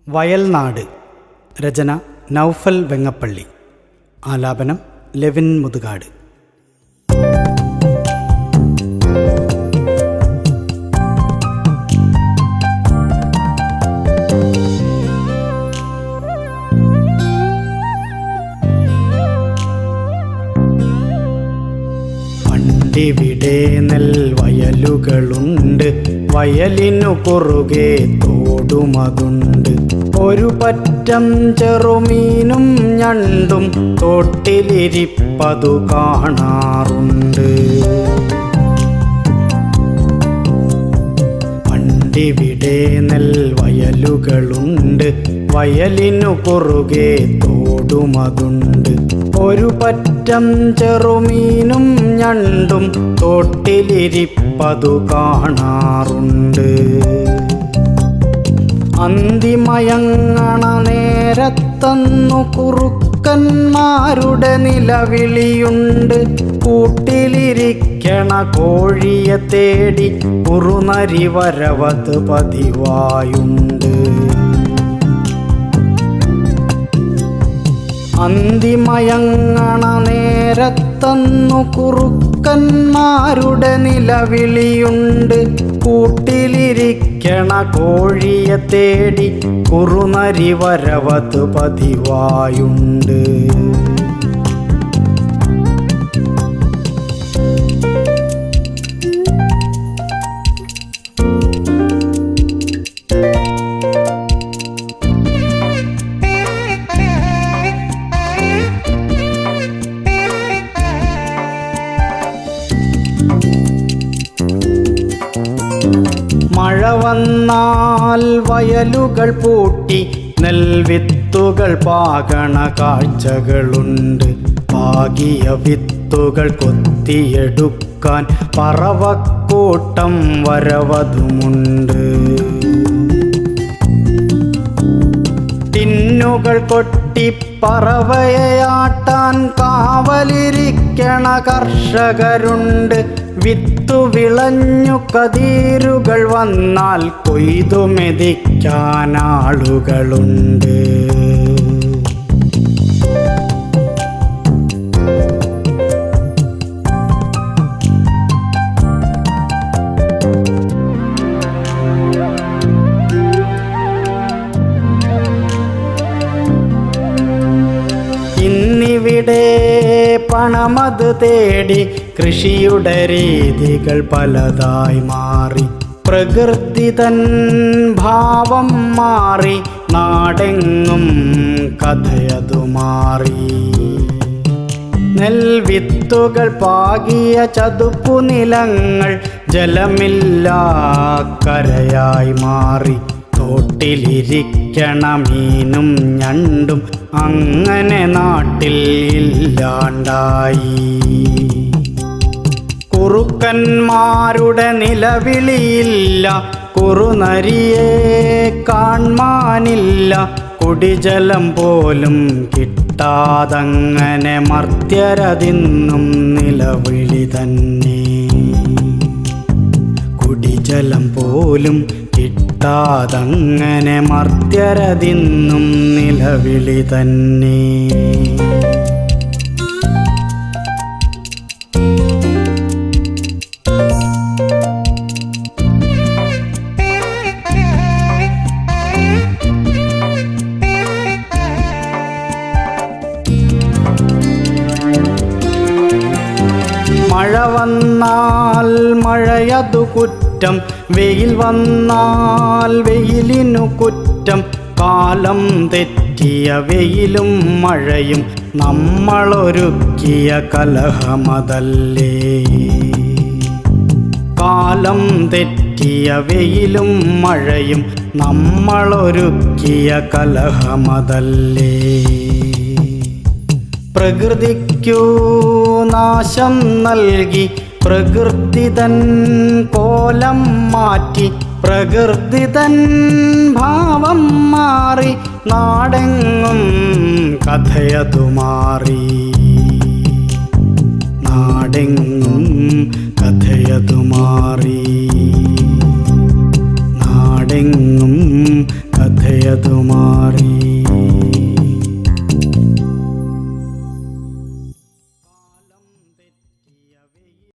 വയൽനാട്. രചന നൗഫൽ വെങ്ങപ്പള്ളി. ആലാപനം ലെവിൻ മുതുകാട്. പണ്ടിവിടെ നെൽവയലുകളുണ്ട്, വയലിനു കുറുകെ തോടുമതുണ്ട്. ഒരു പറ്റം ചെറുമീനും ഞണ്ടും തോട്ടിലിരിപ്പതു കാണാറുണ്ട്. പണ്ടിവിടെ നെൽവയലുകളുണ്ട്, വയലിനു കുറുകെ തോടുമതുണ്ട്. ഒരു പറ്റം ചെറുമീനും ഞണ്ടും തോട്ടിലിരിപ്പതു കാണാറുണ്ട്. അന്തിമയങ്ങണ നേരത്തന്നു കുറുക്കന്മാരുടെ നിലവിളിയുണ്ട്. കൂട്ടിലിരിക്കണ കോഴിയെ തേടി കുറുനരി വരവത് പതിവായുണ്ട്. അന്തിമയങ്ങണ നേരത്തന്നു കുറുക്കന്മാരുടെ നിലവിളിയുണ്ട്. കൂട്ടിലിരിക്കണ കോഴിയെ തേടി കുറുനരി വരവത് പതിവായുണ്ട്. മഴ വന്നാൽ വയലുകൾ പൂട്ടി നെൽവിത്തുകൾ പാകണ കാഴ്ചകളുണ്ട്. പാകിയ വിത്തുകൾ കൊത്തിയെടുക്കാൻ പറവക്കൂട്ടം വരവതുമുണ്ട്. ടിന്നുകൾ കൊട്ടി പറവയാട്ടാൻ കാവലിരിക്കണ കർഷകരുണ്ട്. വിത്തു വിളഞ്ഞു കതിരുകൾ വന്നാൽ കൊയ്തു മെതിക്കാൻ ആളുകളുണ്ട്. ഇന്നിവിടെ പണമത് തേടി കൃഷിയുടെ രീതികൾ പലതായി മാറി. പ്രകൃതി തൻ ഭാവം മാറി, നാടെങ്ങും കഥയതു മാറി. നെൽവിത്തുകൾ പാകിയ ചതുപ്പു നിലങ്ങൾ ജലമില്ലാ കരയായി മാറി. തോട്ടിലിരിക്കണ മീനും ഞണ്ടും അങ്ങനെ നാട്ടിൽ ഇല്ലാണ്ടായി. കുറുക്കന്മാരുടെ നിലവിളിയില്ല, കുറുനരിയെ കാൺമാനില്ല. കുടിജലം പോലും കിട്ടാതങ്ങനെ മർത്യരതിന്നും നിലവിളി തന്നെ. കുടിജലം പോലും കിട്ടാതങ്ങനെ മർത്യരതിന്നും നിലവിളി തന്നെ. മഴ വന്നാൽ മഴയതു കുറ്റം, വെയിൽ വന്നാൽ വെയിലിനു കുറ്റം. കാലം തെറ്റിയ വെയിലും മഴയും നമ്മളൊരുക്കിയ കലഹമതല്ലേ. കാലം തെറ്റിയ വെയിലും മഴയും നമ്മളൊരുക്കിയ കലഹമതല്ലേ. പ്രകൃതിക്കു നാശം നൽകി പ്രകൃതി തൻ കോലം മാറ്റി. പ്രകൃതി തൻ ഭാവം മാറി, നാടെങ്ങും കഥയതു മാറി. നാടെങ്ങും കഥയതു മാറി. നാടെങ്ങും കഥ കഥയതു മാറി.